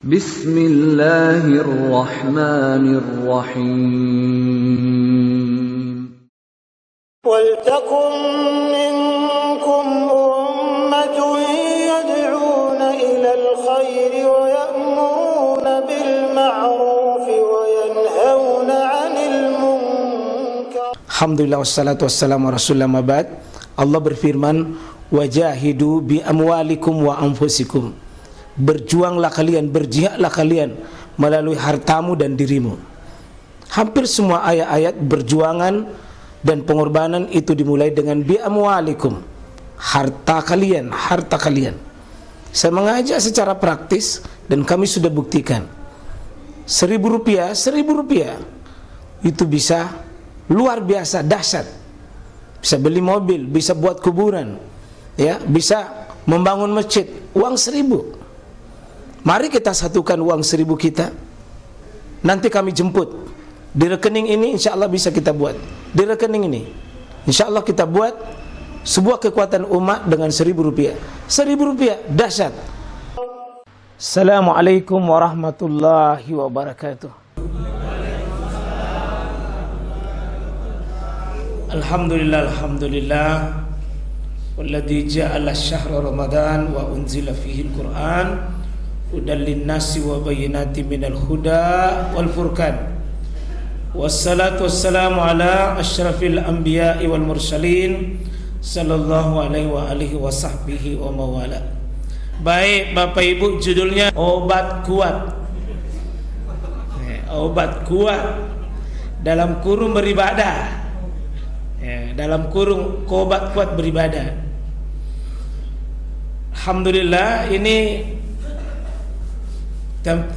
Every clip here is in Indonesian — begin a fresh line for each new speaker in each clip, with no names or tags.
Bismillahirrahmanirrahim.
وَلْتَكُنْ مِنْكُمْ أُمَّةٌ يَدْعُونَ إِلَى الْخَيْرِ وَيَأْمُرُونَ بِالْمَعْرُوفِ وَيَنْهَوْنَ عَنِ الْمُنْكَرِ.
Alhamdulillah wassalatu wassalamu ala rasulillah mabad. Allah berfirman, wajahidu bi amwalikum wa anfusikum. Berjuanglah kalian, berjihadlah kalian melalui hartamu dan dirimu. Hampir semua ayat-ayat berjuangan dan pengorbanan itu dimulai dengan bi amwalikum, harta kalian, harta kalian. Saya mengajak secara praktis dan kami sudah buktikan. Rp1.000 itu bisa luar biasa dahsyat. Bisa beli mobil, bisa buat kuburan, ya, bisa membangun masjid. Uang 1.000. Mari kita satukan uang 1.000 kita. Nanti kami jemput di rekening ini, insya Allah bisa kita buat. Di rekening ini insya Allah kita buat sebuah kekuatan umat dengan Rp1.000. Rp1.000 dahsyat. Assalamualaikum warahmatullahi wabarakatuh. Alhamdulillah, alhamdulillah. Walladzi ja'ala syahra Ramadan wa unzila fihi al-Qur'an hudan lin-nasi wa bayyinatin minal huda wal furqan. Wassalatu wassalamu ala asyrafil anbiya'i wal mursalin sallallahu alaihi wa alihi wa sahbihi wa mawala. Baik Bapak Ibu, judulnya obat kuat. Obat kuat dalam kurung beribadah. Dalam kurung obat kuat beribadah. Alhamdulillah, ini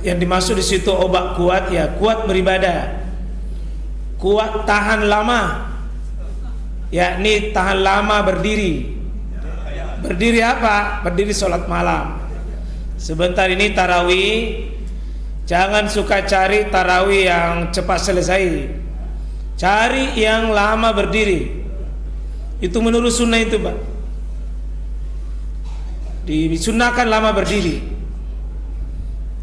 yang dimaksud di situ obat kuat, ya kuat beribadah. Kuat tahan lama, yakni tahan lama berdiri. Berdiri apa? Berdiri sholat malam. Sebentar ini tarawih. Jangan suka cari tarawih yang cepat selesai. Cari yang lama berdiri. Itu menurut sunnah itu, Pak. Disunnahkan lama berdiri.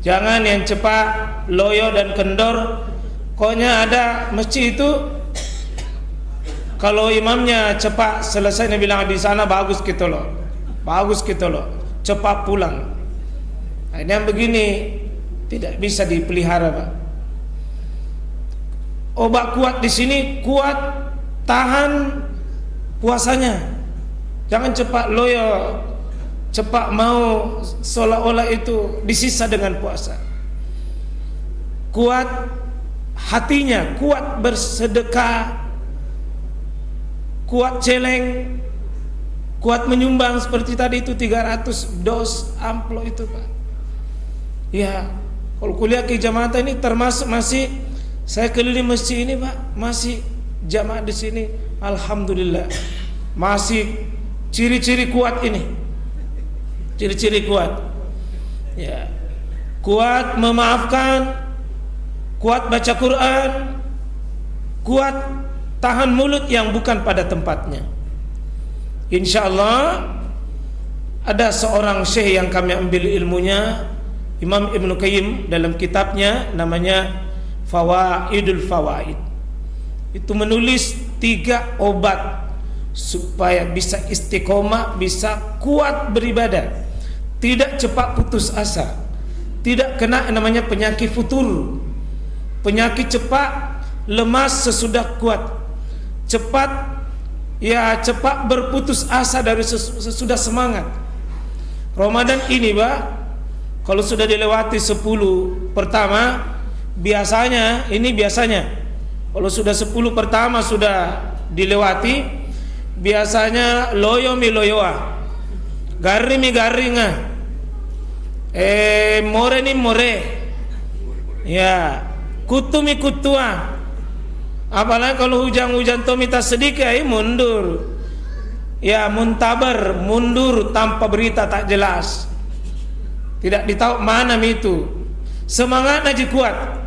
Jangan yang cepat, loyo dan kendor. Pokoknya ada masjid itu, kalau imamnya cepat selesai, dia bilang di sana bagus gitu loh, bagus gitu loh, cepat pulang. Nah, ini yang begini tidak bisa dipelihara, Pak. Obat kuat di sini kuat tahan puasanya. Jangan cepat loyo, cepat mau seolah-olah itu disisa dengan puasa. Kuat hatinya, kuat bersedekah, kuat celeng, kuat menyumbang seperti tadi itu 300 dos amplop itu, Pak. Ya, kalau kuliah ke jamaah ini termasuk masih saya keliling masjid ini, Pak, masih jamaah di sini, alhamdulillah. Masih ciri-ciri kuat ini. Ciri-ciri kuat. Ya. Kuat memaafkan, kuat baca Quran, kuat tahan mulut yang bukan pada tempatnya. Insya Allah ada seorang syekh yang kami ambil ilmunya, Imam Ibnu Qayyim, dalam kitabnya namanya Fawaidul Fawaid. Itu menulis 3 obat supaya bisa istiqomah, bisa kuat beribadah, tidak cepat putus asa, tidak kena namanya penyakit futur. Penyakit cepat lemas sesudah kuat, cepat berputus asa dari sesudah semangat. Ramadan ini, Pak, kalau sudah dilewati 10 pertama, biasanya kalau sudah 10 pertama sudah dilewati, biasanya loyo mi loyoa, gari mi garinga, more ni more, ya, kutu mi kutua. Apalagi kalau hujan-hujan to minta sedikit, mundur. Ya, muntabar, mundur tanpa berita tak jelas. Tidak ditahu mana itu. Semangat aja kuat.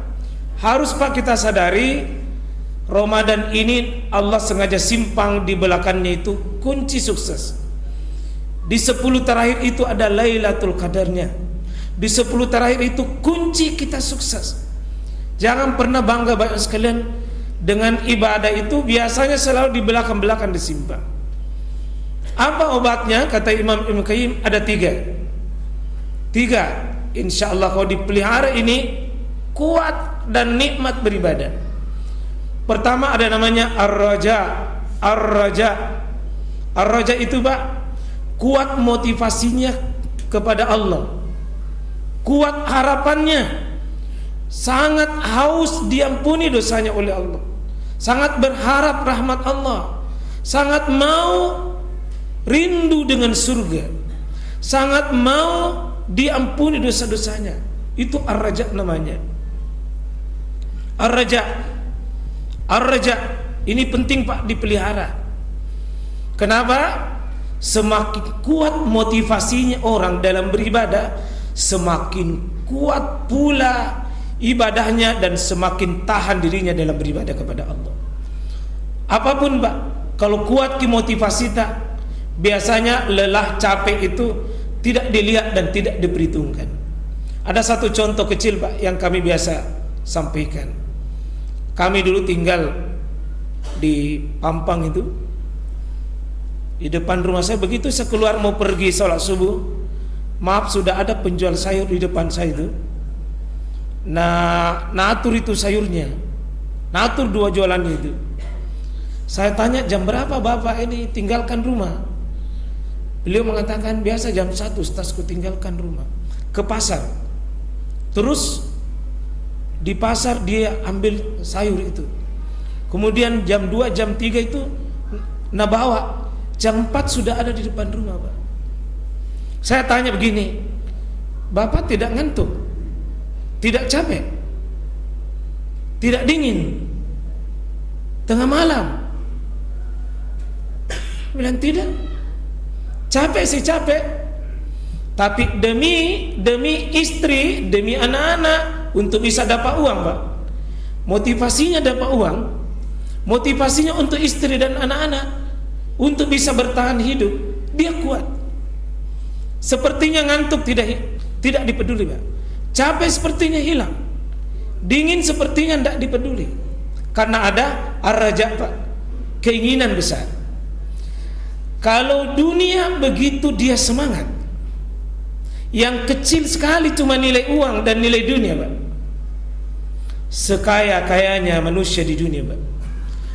Harus, Pak, kita sadari Ramadan ini Allah sengaja simpang di belakangnya itu kunci sukses. Di 10 terakhir itu ada Lailatul Qadarnya. di 10 terakhir itu kunci kita sukses. Jangan pernah bangga banyak sekalian dengan ibadah itu, biasanya selalu di belakang-belakang disimpan. Apa obatnya? Kata Imam Ibn Qayyim ada 3. Insya Allah kalau dipelihara ini kuat dan nikmat beribadah. Pertama ada namanya Ar-Raja itu Pak, kuat motivasinya kepada Allah, kuat harapannya, sangat haus diampuni dosanya oleh Allah, sangat berharap rahmat Allah, sangat mau rindu dengan surga, sangat mau diampuni dosa-dosanya. Itu Ar-Raja namanya. Ar-Raja ini penting Pak dipelihara. Kenapa? Semakin kuat motivasinya orang dalam beribadah, semakin kuat pula ibadahnya dan semakin tahan dirinya dalam beribadah kepada Allah. Apapun Pak, kalau kuat motivasi tak, biasanya lelah capek itu tidak dilihat dan tidak diperhitungkan. Ada satu contoh kecil Pak yang kami biasa sampaikan. Kami dulu tinggal di Pampang itu, di depan rumah saya. Begitu saya keluar mau pergi sholat subuh, maaf sudah ada penjual sayur di depan saya itu. Nah, natur itu sayurnya, natur 2 jualan itu. Saya tanya, jam berapa Bapak ini tinggalkan rumah? Beliau mengatakan, biasa jam 1 Ustazku tinggalkan rumah, ke pasar. Terus di pasar dia ambil sayur itu. Kemudian jam 2, jam 3 itu nah bawa. Jam 4 sudah ada di depan rumah Pak. Saya tanya begini, Bapak tidak ngantuk? Tidak capek? Tidak dingin? Tengah malam? Bilang tidak. Capek sih capek, tapi demi istri, demi anak-anak, untuk bisa dapat uang Pak. Motivasinya dapat uang, motivasinya untuk istri dan anak-anak, untuk bisa bertahan hidup, dia kuat. Sepertinya ngantuk tidak dipeduli Pak. Capek sepertinya hilang, dingin sepertinya tidak dipeduli, karena ada Ar-Raja Pak, keinginan besar. Kalau dunia begitu dia semangat, yang kecil sekali cuma nilai uang dan nilai dunia Pak. Sekaya-kayanya manusia di dunia Pak,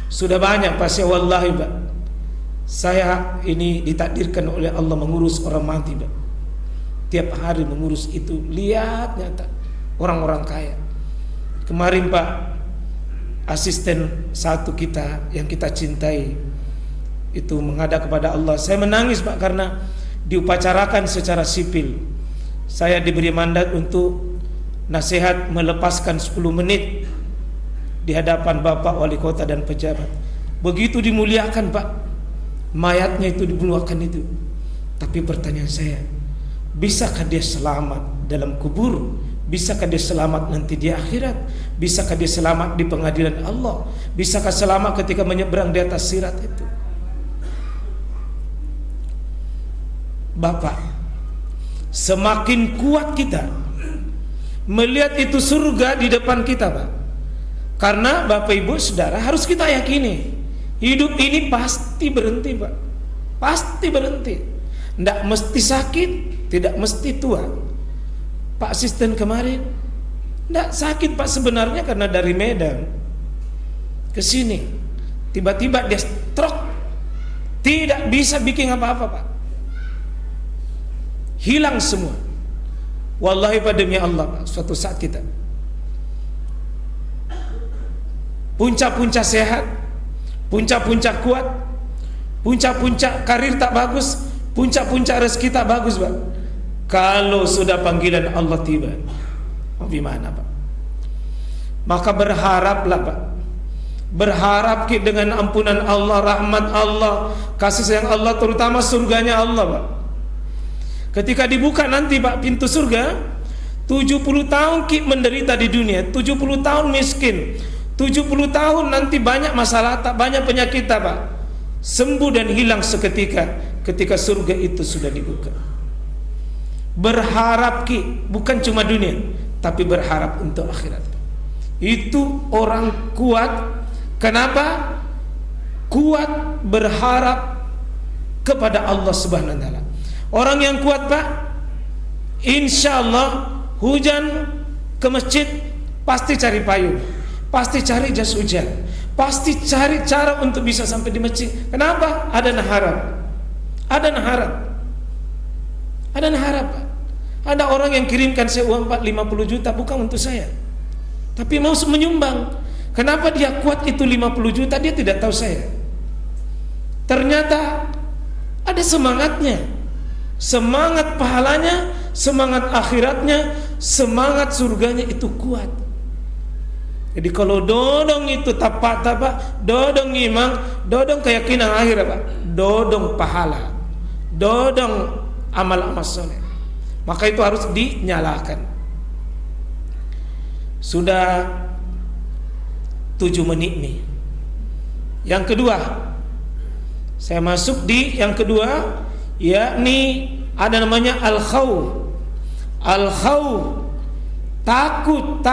sudah banyak Pak. Wallahi Pak, saya ini ditakdirkan oleh Allah mengurus orang mati Pak. Tiap hari mengurus itu, lihat nyata orang-orang kaya. Kemarin Pak, asisten satu kita yang kita cintai itu menghadap kepada Allah. Saya menangis Pak, karena diupacarakan secara sipil. Saya diberi mandat untuk nasihat melepaskan 10 menit di hadapan Bapak Wali Kota dan pejabat. Begitu dimuliakan Pak, mayatnya itu dibunuhkan itu. Tapi pertanyaan saya, bisakah dia selamat dalam kubur? Bisakah dia selamat nanti di akhirat? Bisakah dia selamat di pengadilan Allah? Bisakah selamat ketika menyeberang di atas sirat itu? Bapak, semakin kuat kita melihat itu surga di depan kita Pak. Karena Bapak Ibu Saudara harus kita yakini, hidup ini pasti berhenti Pak. Pasti berhenti. Tidak mesti sakit, tidak mesti tua. Pak asisten kemarin tidak sakit Pak sebenarnya, karena dari Medan ke sini tiba-tiba dia stroke, tidak bisa bikin apa-apa Pak. Hilang semua. Wallahi Pak, demi Allah Pak, suatu saat kita puncak-puncak sehat, puncak-puncak kuat, puncak-puncak karir tak bagus, puncak-puncak rezeki tak bagus Pak. Kalau sudah panggilan Allah tiba, bagaimana Pak? Maka berharaplah Pak, berharap dengan ampunan Allah, rahmat Allah, kasih sayang Allah, terutama surganya Allah Pak. Ketika dibuka nanti Pak pintu surga, 70 tahun kita menderita di dunia, 70 tahun miskin, 70 tahun nanti banyak masalah, tak banyak penyakit Pak, sembuh dan hilang seketika ketika surga itu sudah dibuka. berharap bukan cuma dunia, tapi berharap untuk akhirat. Itu orang kuat. Kenapa? Kuat berharap kepada Allah Subhanahu wa taala. Orang yang kuat, Pak, insya Allah hujan ke masjid pasti cari payung, pasti cari jas hujan, pasti cari cara untuk bisa sampai di masjid. Kenapa? Ada naharap. Ada naharap. Ada naharap, Pak. Ada orang yang kirimkan saya uang 50 juta bukan untuk saya, tapi mau menyumbang. Kenapa dia kuat itu 50 juta? Dia tidak tahu saya. Ternyata ada semangatnya, semangat pahalanya, semangat akhiratnya, semangat surganya itu kuat. Jadi kalau dodong itu tapak-tapak, dodong iman, dodong keyakinan akhir, Pak, dodong pahala, dodong amal-amal soleh, maka itu harus dinyalakan. Sudah 7 menit nih. Yang kedua, saya masuk di yang kedua, yakni ada namanya al-khawf. Al-khawf, takut.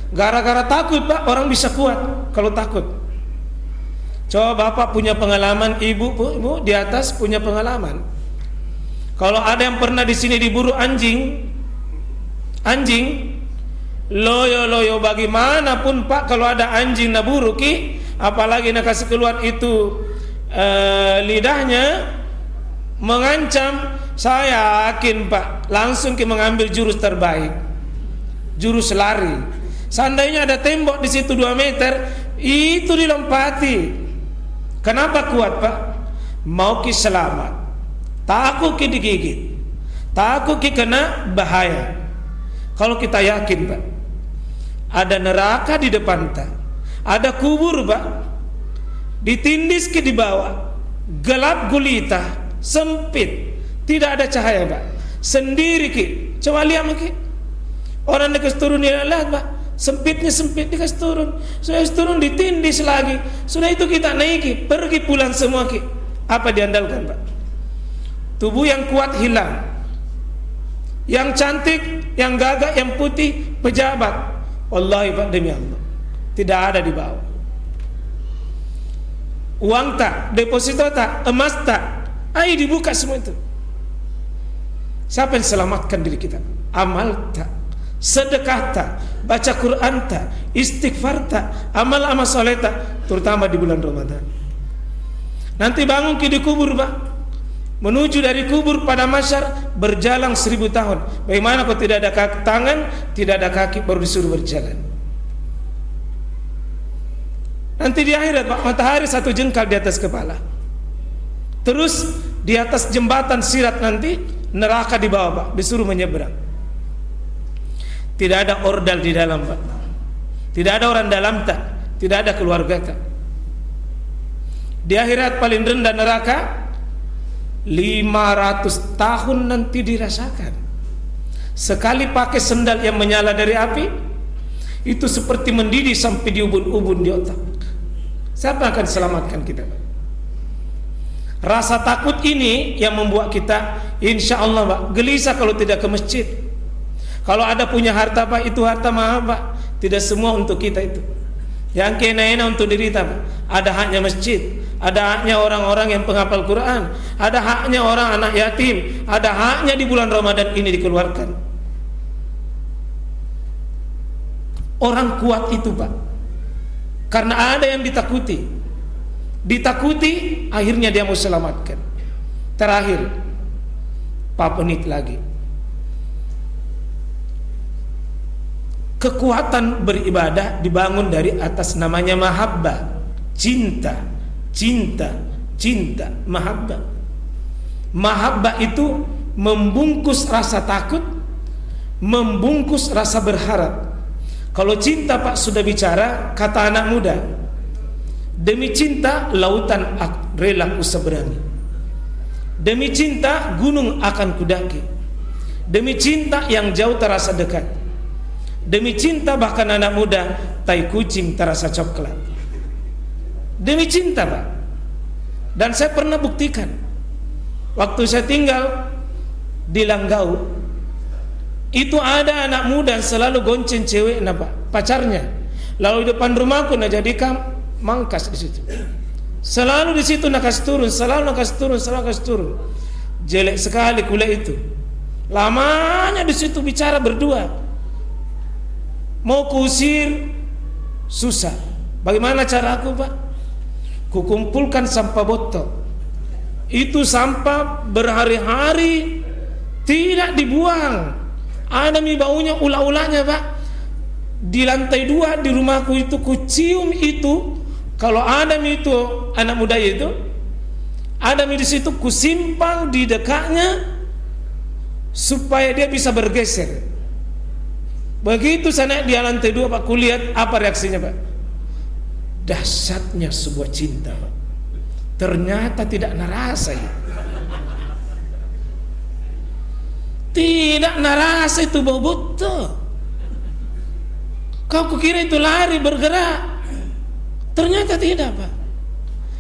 Gara-gara takut, Pak, orang bisa kuat kalau takut. Coba Bapak punya pengalaman, Ibu di atas punya pengalaman. Kalau ada yang pernah di sini diburu anjing, loyo bagaimanapun, Pak, kalau ada anjing naburu apalagi nak kasih keluar itu lidahnya mengancam, saya yakin, Pak, langsung mengambil jurus terbaik, jurus lari. Seandainya ada tembok di situ 2 meter, itu dilompati. Kenapa kuat, Pak? Mau selamat, takut digigit, takut kena bahaya. Kalau kita yakin, Pak, ada neraka di depan kita, ada kubur, Pak, ditindis di bawah, gelap gulita, sempit, tidak ada cahaya, Pak, sendiri coba lihat, orang dikasih turun, lihat, Pak, sempitnya sempit, dikasih turun, sudah turun ditindis lagi, sudah itu kita naiki, pergi pulang semua. Apa diandalkan, Pak? Tubuh yang kuat hilang, yang cantik, yang gagah, yang putih, pejabat, wallahi, Pak, demi Allah, tidak ada di bawah. Uang tak, deposito tak, emas tak, ayo dibuka semua itu. Siapa yang selamatkan diri kita? Amal tak, sedekah tak, baca Quran tak, istighfar tak, amal-amal soleh tak, terutama di bulan Ramadan. Nanti bangun di kubur, Pak, menuju dari kubur pada masyar berjalan 1000 tahun. Bagaimana kalau tidak ada kaki, tangan, tidak ada kaki, baru disuruh berjalan. Nanti di akhirat, Pak, matahari 1 jengkal di atas kepala. Terus di atas jembatan sirat nanti neraka di bawah, Pak, disuruh menyeberang. Tidak ada ordal di dalam, Pak, tidak ada orang dalam tak, tidak ada keluarga tak. Di akhirat paling rendah neraka 500 tahun nanti dirasakan. Sekali pakai sendal yang menyala dari api, itu seperti mendidih sampai di ubun-ubun di otak. Siapa akan selamatkan kita, Pak? Rasa takut ini yang membuat kita, insya Allah, Pak, gelisah kalau tidak ke masjid. Kalau ada punya harta, Pak, itu harta mahal, Pak, tidak semua untuk kita itu. Yang kena-kena untuk diri kita, Pak. Ada haknya masjid, ada haknya orang-orang yang penghafal Quran, ada haknya orang anak yatim, ada haknya di bulan Ramadan ini dikeluarkan. Orang kuat itu, Pak, karena ada yang ditakuti, akhirnya dia mau selamatkan. Terakhir, 4 menit lagi. Kekuatan beribadah dibangun dari atas namanya mahabbah, cinta, mahabbah. Mahabbah itu membungkus rasa takut, membungkus rasa berharap. Kalau cinta, Pak, sudah bicara, kata anak muda, demi cinta lautan rela ku seberangi, demi cinta gunung akan kudaki, demi cinta yang jauh terasa dekat, demi cinta bahkan anak muda tai kucing terasa coklat. Demi cinta, Pak. Dan saya pernah buktikan Waktu saya tinggal di Langgau, itu ada anak muda yang selalu gonceng cewek pacarnya. Lalu di depan rumahku jadikan mangkas di situ. Selalu di situ nakas turun, selalu nakas turun. Jelek sekali kuliah itu. Lamanya di situ bicara berdua. Mau kuusir susah. Bagaimana cara aku, Pak? Kukumpulkan sampah botol. Itu sampah berhari-hari tidak dibuang. Ada baunya ulah-ulahnya, Pak. Di lantai 2 di rumahku itu kucium itu. Kalau ada itu anak muda itu, ada di situ kusimpang di dekatnya supaya dia bisa bergeser. Begitu saya naik di lantai 2, Pak, kulihat apa reaksinya, Pak? Dahsyatnya sebuah cinta, Pak. Ternyata tidak narasa ya. Tidak narasa itu bau botol. Kau kukira itu lari bergerak. Ternyata tidak, Pak.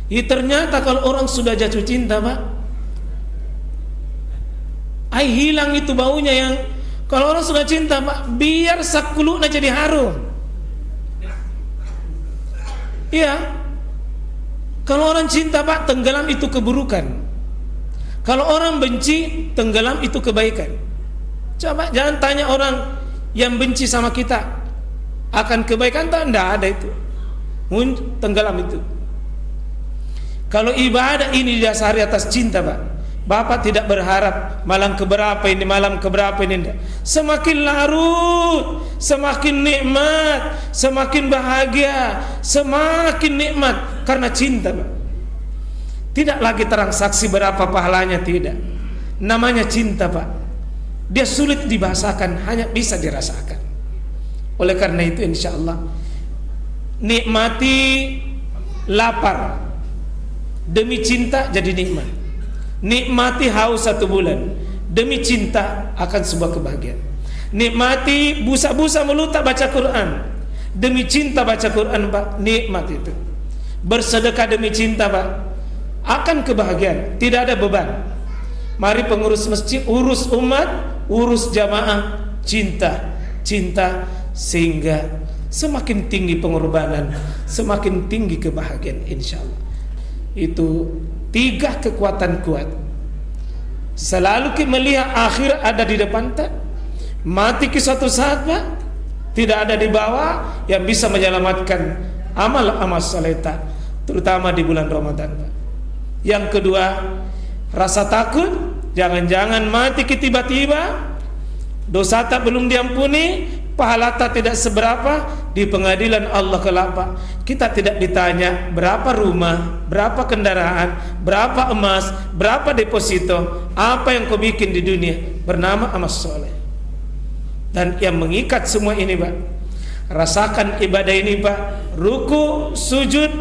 Ya, ternyata kalau orang sudah jatuh cinta, Pak, hilang itu baunya. Yang kalau orang sudah cinta, Pak, biar sakuluknya jadi harum. Iya. Kalau orang cinta, Pak, tenggelam itu keburukan. Kalau orang benci, tenggelam itu kebaikan. Coba jangan tanya orang yang benci sama kita akan kebaikan, tidak ada itu. Tenggelam itu. Kalau ibadah ini didasari atas cinta, Pak, Bapak tidak berharap malam keberapa ini, enggak. Semakin larut, semakin nikmat, semakin bahagia, semakin nikmat karena cinta, Pak. Tidak lagi transaksi berapa pahalanya, tidak. Namanya cinta, Pak. Dia sulit dibahasakan, hanya bisa dirasakan. Oleh karena itu, insya Allah, nikmati lapar demi cinta jadi nikmat. Nikmati haus 1 bulan demi cinta akan sebuah kebahagiaan. Nikmati busa-busa mulut tak baca Quran demi cinta baca Quran, Pak, nikmat itu. Bersedekah demi cinta, Pak, akan kebahagiaan, tidak ada beban. Mari pengurus masjid urus umat, urus jamaah, cinta sehingga semakin tinggi pengorbanan, semakin tinggi kebahagiaan, insya Allah. Itu 3 kekuatan kuat. Selalu kita melihat akhirat ada di depan, tak? Mati ke suatu saat, Pak, tidak ada di bawah yang bisa menyelamatkan amal-amal saleh, terutama di bulan Ramadan, Pak. Yang kedua, rasa takut, jangan-jangan mati ke tiba-tiba, dosa tak belum diampuni, pahala tak tidak seberapa, di pengadilan Allah kelak, Pak, kita tidak ditanya berapa rumah, berapa kendaraan, berapa emas, berapa deposito, apa yang kau bikin di dunia, bernama amal soleh. Dan yang mengikat semua ini, Pak, rasakan ibadah ini, Pak, ruku, sujud,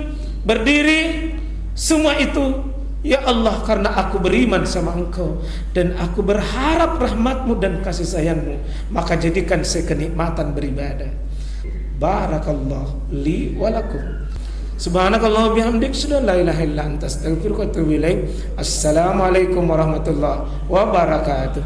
berdiri, semua itu, ya Allah, karena aku beriman sama Engkau dan aku berharap rahmat-Mu dan kasih sayang-Mu, maka jadikan saya kenikmatan beribadah. Barakallahu li wa lakum. Subhanakallah bihamdik, asyhadu an la ilaha illa anta, astaghfiruka wa atubu ilaik. Assalamualaikum warahmatullahi wabarakatuh.